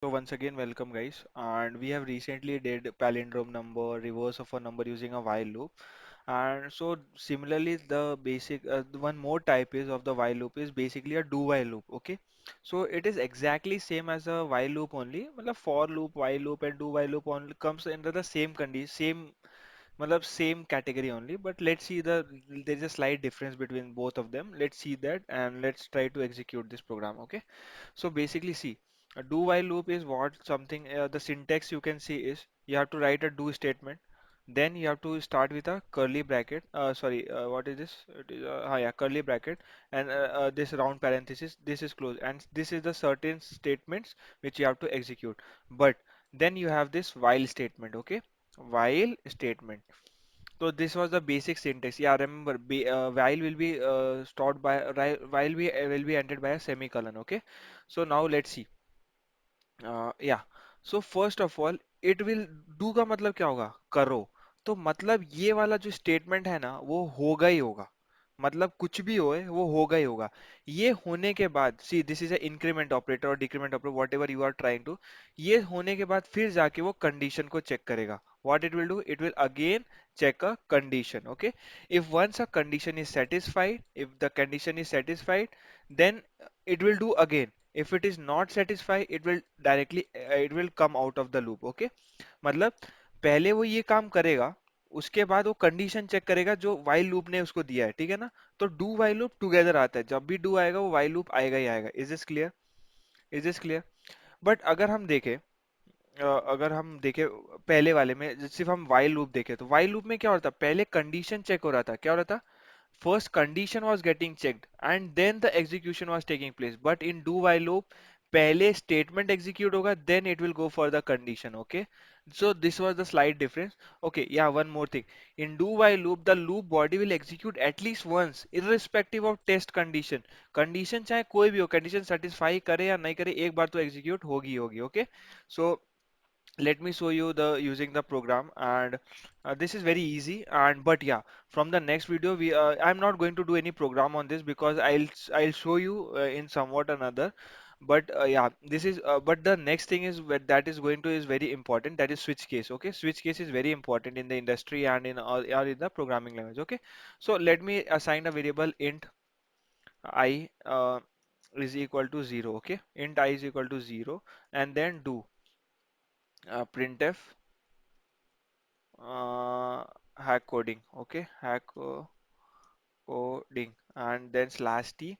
So once again, welcome guys. And we have recently did palindrome number, reverse of a number using a while loop. And so similarly, the one more type is of the while loop is basically a do while loop. Okay. So it is exactly same as a while loop only. मतलब for loop, while loop, and do while loop only comes under the same condition, same category only. But let's see there's a slight difference between both of them. Let's see that and let's try to execute this program. Okay. So basically, see, a do while loop is what something the syntax you can see is you have to write a do statement, then you have to start with a curly bracket. What is this? It is yeah, curly bracket, and this round parenthesis. This is closed, and this is the certain statements which you have to execute. But then you have this while statement. Okay, while statement. So this was the basic syntax. Yeah, remember, while will be will be ended by a semicolon. Okay. So now let's see. या so first of all it will do का मतलब क्या होगा करो तो मतलब ये वाला जो स्टेटमेंट है ना वो होगा ही होगा मतलब कुछ भी होए वो होगा ही होगा ये होने के बाद see this is a increment operator और decrement operator whatever you are trying to ये होने के बाद फिर जाके वो कंडीशन को चेक करेगा what it will do it will again check a condition. Okay, if once a condition is satisfied, if the condition is satisfied, then it will do again. If it is not satisfied, it will it will come out of the loop. Okay, मतलब पहले वो ये काम करेगा, उसके बाद वो condition check करेगा जो वाइल लूप ने उसको दिया है, ठीक है ना? तो डू वाइल लूप टुगेदर आता है, जब भी डू आएगा वो वाइल लूप आएगा ही आएगा. Is this clear? Is this clear? But अगर हम देखें पहले वाले में सिर्फ हम वाइल लूप देखें तो वाइल लूप में क्या होता था, पहले कंडीशन चेक हो रहा था, क्या हो रहा था, first condition was getting checked and then the execution was taking place. But in do while loop, पहले statement execute होगा, then it will go for the condition. Okay, so this was the slight difference. Okay, yeah, one more thing. In do while loop, the loop body will execute at least once irrespective of test condition. Condition चाहे कोई भी हो, condition satisfy करे या नहीं करे, एक बार तो execute होगी ही होगी. Okay, so let me show you the using the program. And this is very easy. And but yeah, from the next video I'm not going to do any program on this because I'll show you in somewhat another. But yeah, this is but the next thing is that is going to is very important, that is switch case. Okay, switch case is very important in the industry and in all or in the programming language. Okay, so let me assign a variable int I is equal to 0. Okay, int I is equal to 0, and then do printf uh, hack coding. Okay, coding, and then slash t.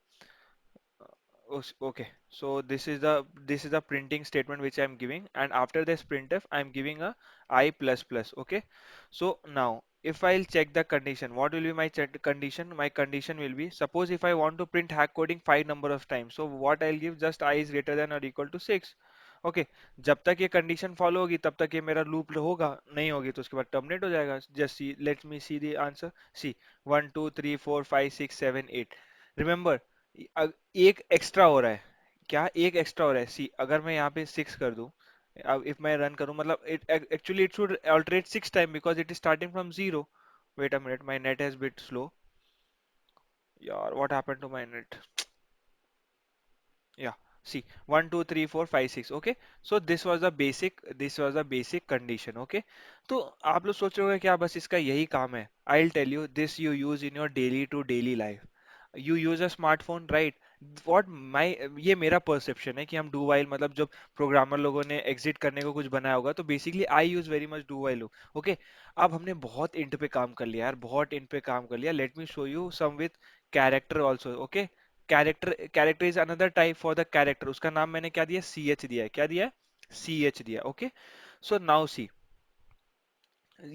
Okay, so this is the printing statement which I'm giving, and after this printf I'm giving a I plus plus. Okay, so now if I'll check the condition, what will be my check condition? My condition will be, suppose if I want to print hack coding 5 number of times, so what I'll give, just I is greater than or equal to 6. Okay, जब तक ये condition follow होगी तब तक ये मेरा loop होगा, नहीं होगी तो उसके बाद टर्मिनेट हो जाएगा. Just see, let me see the answer. See 1 2 3 4 5 6 7 8. Remember, एक एक्स्ट्रा हो रहा है. क्या एक एक्स्ट्रा हो रहा है? सी, अगर मैं यहाँ पे 6 कर दूं, अब इफ मैं रन करूं, मतलब it actually it should alternate 6 time because it is starting from 0. Wait a minute, my net has bit slow. यार, what happened to my net? Yeah, see, 1 2 3 4 5 6. Okay, so this was the basic condition. Okay, तो आप लोग सोच रहे होंगे क्या बस इसका यही काम है? I'll tell you, this you use in your daily to daily life. You use a smartphone, right? What my ये मेरा परसेप्शन है कि हम डू वाइल, मतलब जब प्रोग्रामर लोगों ने एग्जिट करने को कुछ बनाया होगा तो basically I use very much do while loop. Okay, अब हमने बहुत इंट पे काम कर लिया यार, बहुत इंट पे काम कर लिया. Let me show you some with character also. Okay, character is another type for the character. उसका नाम मैंने क्या दिया? सी एच दिया है. क्या दिया है? सी एच दिया. ओके, सो नाउ सी,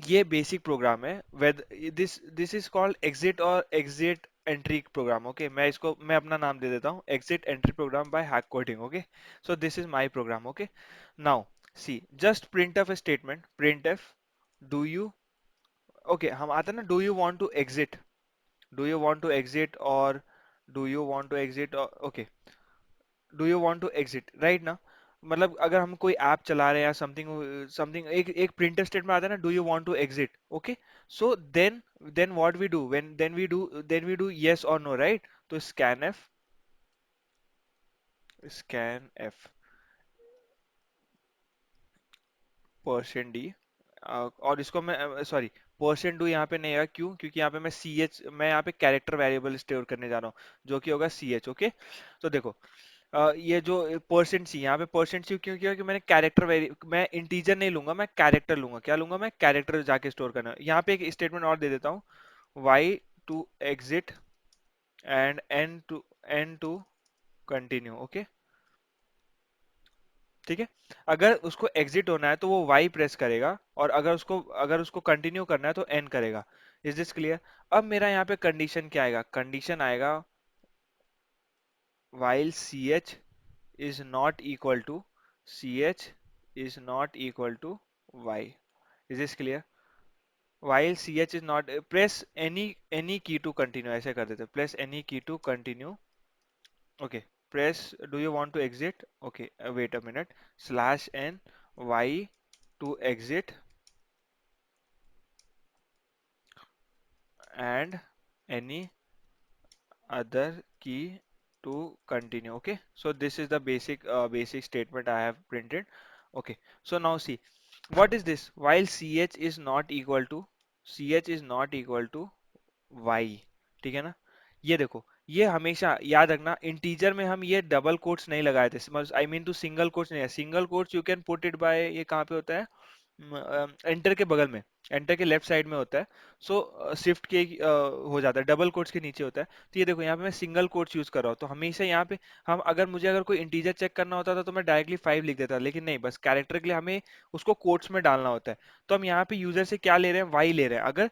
ये बेसिक प्रोग्राम है. With this this is called exit और एग्जिट एंट्री प्रोग्राम. ओके, मैं अपना नाम दे देता हूँ, exit entry program by hack coding. Okay, so this is my program. Okay, now see, just printf statement, printf do you. Okay, हम आते हैं ना, do you want to exit, do you want to exit और do you want to exit. Okay, do you want to exit right ना, मतलब अगर हम कोई ऐप चला रहे हैं या समथिंग समथिंग, एक एक प्रिंटर स्टेट में आता है ना, do you want to exit. Okay, so then what we do, when then we do yes और नो, राइट? तो scanf, scanf percent d, और इसको मैं सॉरी, परसेंट डू यहाँ पे नहीं आएगा, क्यों? क्योंकि यहाँ पे मैं सी एच, मैं यहाँ पे कैरेक्टर वेरिएबल स्टोर करने जा रहा हूँ, जो कि होगा सी एच। ओके, तो देखो, ये जो परसेंट सी, यहाँ पे परसेंट सी क्यों किया? कि मैंने कैरेक्टर वेरी, मैं इंटीजर नहीं लूंगा, मैं कैरेक्टर लूंगा। क्या लूंगा? मैं कैरेक्टर जाके स्टोर करना है। यहाँ पे एक स्टेटमेंट और दे देता हूँ, Y to exit and N to continue. Okay, ठीक है। अगर उसको एग्जिट होना है तो वो वाई प्रेस करेगा, और अगर उसको कंटिन्यू करना है तो एन करेगा। Is this clear? अब मेरा यहाँ पे कंडीशन क्या आएगा? कंडीशन आएगा while ch is not equal to ch is not equal to y. Is this clear? While ch is not, press any key to continue, ऐसे कर देते, press any key to continue. Okay, press, do you want to exit? Okay, wait a minute, slash n y to exit and any other key to continue. Okay, so this is the basic statement I have printed. Okay, so now see, what is this? While ch is not equal to, ch is not equal to y, ठीक है ना? ये देखो, ये हमेशा याद रखना, integer में हम ये डबल कोट्स नहीं लगाए थे, I mean to single quotes नहीं है। Single quotes you can put it by, ये कहाँ पे होता है? एंटर के बगल में, एंटर के लेफ्ट साइड में होता है। सो शिफ्ट के हो जाता है, डबल कोट्स के नीचे होता है। तो ये देखो, यहाँ पे मैं सिंगल कोट्स यूज कर रहा हूँ, तो हमेशा यहाँ पे हम, अगर कोई इंटीजर चेक करना होता था तो मैं डायरेक्टली 5 लिख देता, लेकिन नहीं, बस कैरेक्टर के लिए हमें उसको कोट्स में डालना होता है। तो हम यहाँ पे यूजर से क्या ले रहे हैं? वाई ले रहे हैं। अगर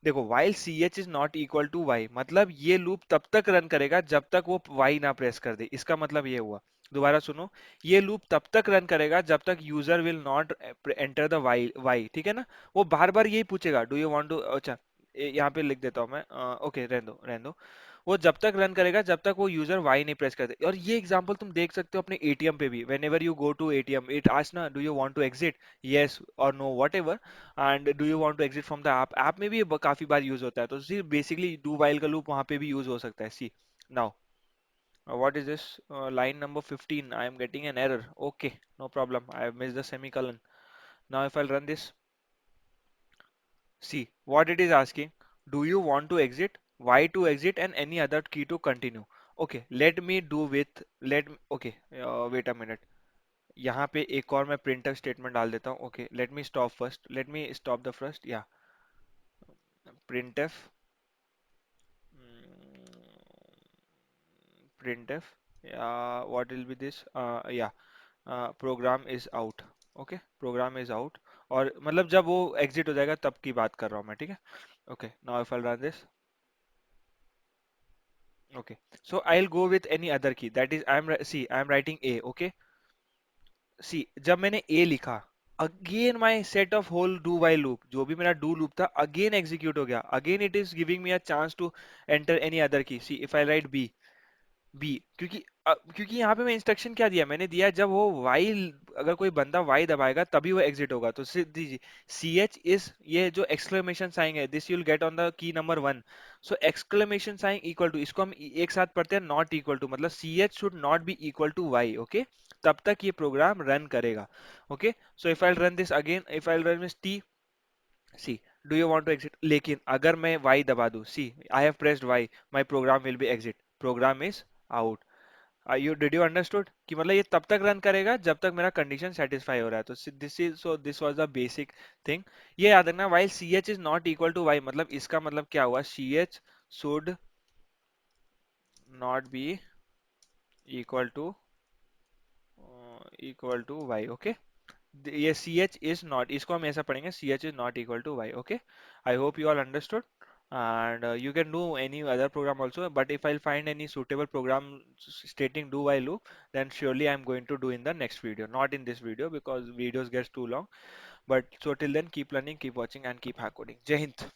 देखो, while ch is not equal to y, मतलब ये लूप तब तक रन करेगा जब तक वो y ना प्रेस कर दे। इसका मतलब ये हुआ, दोबारा सुनो, ये लूप तब तक रन करेगा जब तक user will not enter the Y, ठीक है ना? वो बार बार यही पूछेगा, डू यू वांट टू, अच्छा, यहाँ पे लिख देता हूँ मैं, ओके, रहने दो रहने दो। वो जब तक रन करेगा जब तक वो यूजर वाई नहीं प्रेस करते। और ये एग्जांपल तुम देख सकते हो अपने एटीएम पे भी, whenever you go to ATM, it ask ना, do you want to exit, yes और no, whatever, and do you want to exit from the app. App में भी ये काफी बार यूज होता है, तो सी बेसिकली डू वाइल का लूप वहां पे भी यूज हो सकता है। See now, what is this? Line number 15. I am getting an error. Okay, no problem. I have missed the semicolon. Now, if I'll run this, see what it is asking. Do you want to exit? Why to exit and any other key to continue? Okay, let me do with, okay, wait a minute. यहाँ पे एक और मैं printf statement डाल देता हूँ. Okay, let me stop first. Let me stop the first. Yeah, printf, printf. Yeah, what will be this? Yeah. Program is out. Okay, program is out, और मतलब जब वो एग्जिट हो जाएगा तब की बात कर रहा हूँ मैं, ठीक है? Okay, now if I run this, okay, so I will go with any other key, that is I am writing A. Okay, see जब मैंने ए लिखा, again my set of whole do while loop, जो भी मेरा do loop था, again execute हो गया। Again it is giving me a chance to enter any other key. See if I write B, B, क्योंकि यहाँ पे मैं इंस्ट्रक्शन क्या दिया? मैंने दिया जब वो वाई, अगर कोई बंदा वाई दबाएगा तभी वो एग्जिट होगा। तो दीजिए, सी एच इज, ये जो एक्सक्लेमेशन साइन है, this you'll get on the key number 1। So exclamation sign equal to, इसको हम एक साथ पढ़ते हैं, नॉट इक्वल टू, मतलब C H should not be equal to Y. Okay, तब तक ये प्रोग्राम रन करेगा। Okay, so if I run this again, if I run this T, see, do you want to exit, लेकिन अगर मैं Y दबा दूं, see, I have pressed Y, my program will be exit, program is out. You did you understood? कि मतलब ये तब तक रन करेगा जब तक मेरा कंडीशन सेटिस्फाई हो रहा है। तो this was the basic thing. ये याद रखना, while c h is not equal to y, मतलब इसका मतलब क्या हुआ? C H should not be equal to Y. Okay, ये सी एच इज नॉट, इसको हम ऐसा पढ़ेंगे, c h is not equal to Y. Okay, I hope you all understood, and you can do any other program also, but if I'll find any suitable program stating do while loop, then surely I'm going to do in the next video, not in this video because videos gets too long. But so till then, keep learning, keep watching, and keep hack coding. Jai Hind.